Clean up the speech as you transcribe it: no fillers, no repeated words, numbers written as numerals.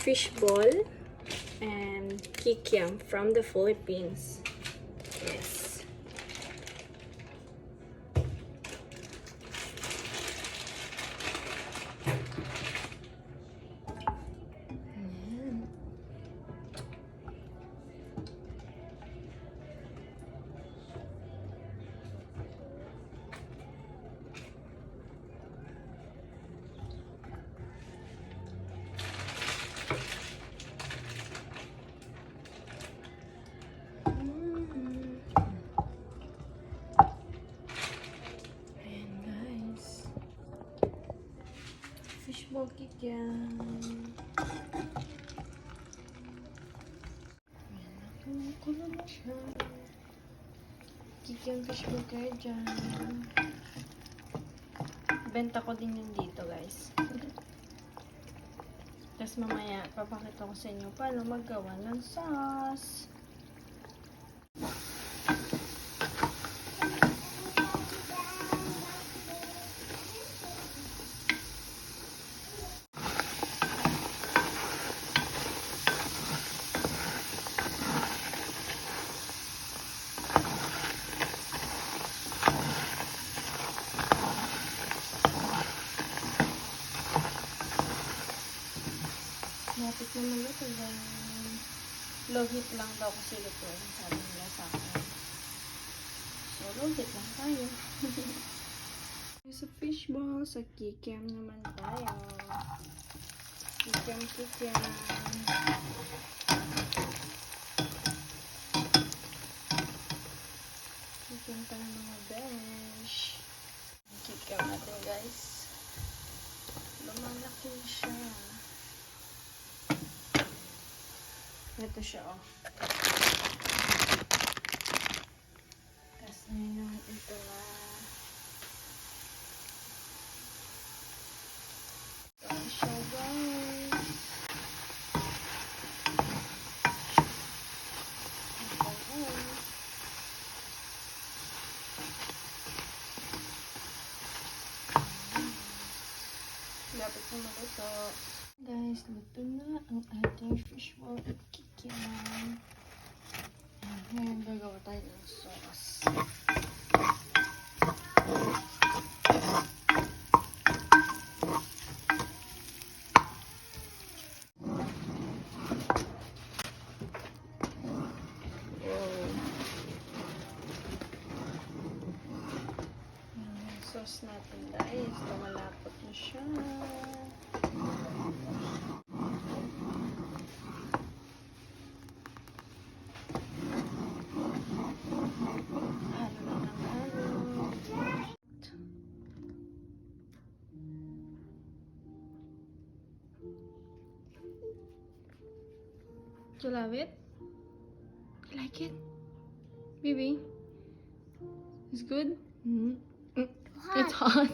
fishball and kikiam from the Philippines. Yes. Fishball kikiam. Ayan, nakuha na siya. Kikiam fishball kayo dyan. Benta ko din yun dito, guys. Tapos mamaya, papakita ko sa inyo paano maggawa ng sauce. Lapit na maluto dahil low heat lang daw kasi lutuin, sabi nila sa akin. So, low heat lang tayo. Sa fishball, sa kikiam naman tayo. Kikiam. Kikiam pa ng mga besh. Kikiam natin, guys. Lumalaki siya. Ito siya, oh. Tapos ngayon, ito na. Ito siya, guys. Lapit na maluto. Guys, luto na ang ating fishball at kikiam. Ngayon, gagawa tayo ng sauce. Sauce natin, guys. Lumalapot na siya. Do you love it? You like it? Baby? It's good? Mm-hmm. It's hot.